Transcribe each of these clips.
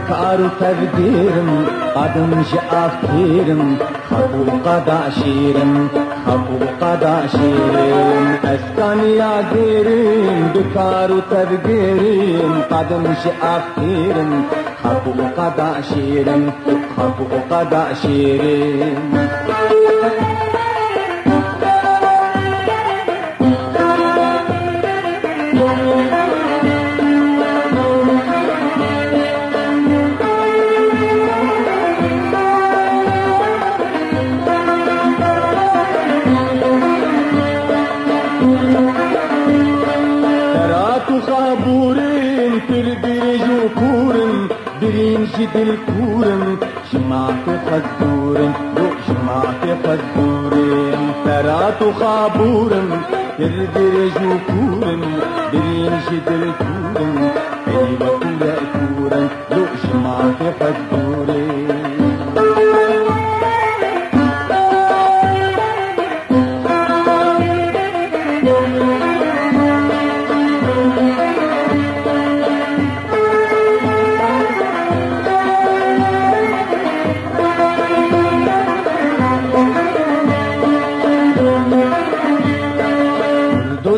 بكار تقديرم قدم شافيرم خبو قدا شيرم خبو قدا شيرم اسكن يا ديرم بكار تقديرم قدم شافيرم خبو قدا شيرم خبو قدا شيرم خابورن تردرج وكورن درين جدل كورن جمعت خدورن لو جمعت خدورن ترات خابورن تردرج وكورن درين جدل كورن ايوه كورا كورن لو جمعت خدورن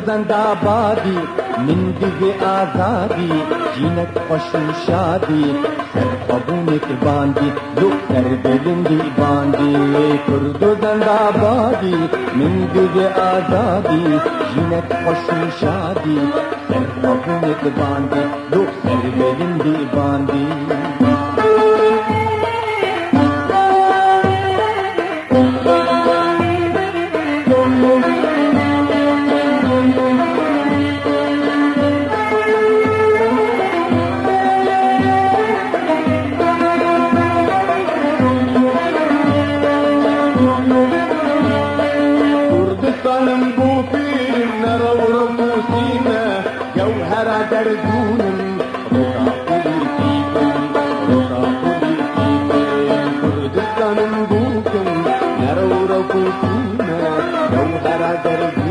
زندابادی من دیگه آزادی جینک خوشو شادی سر قبونک باندی لو سر بلندی باندی کردو زندابادی من دیگه آزادی جینک خوشو شادی سر قبونک باندی لو سر بلندی باندی دردونم كردستان بوكم نرو ركوسينا جوهر دردونم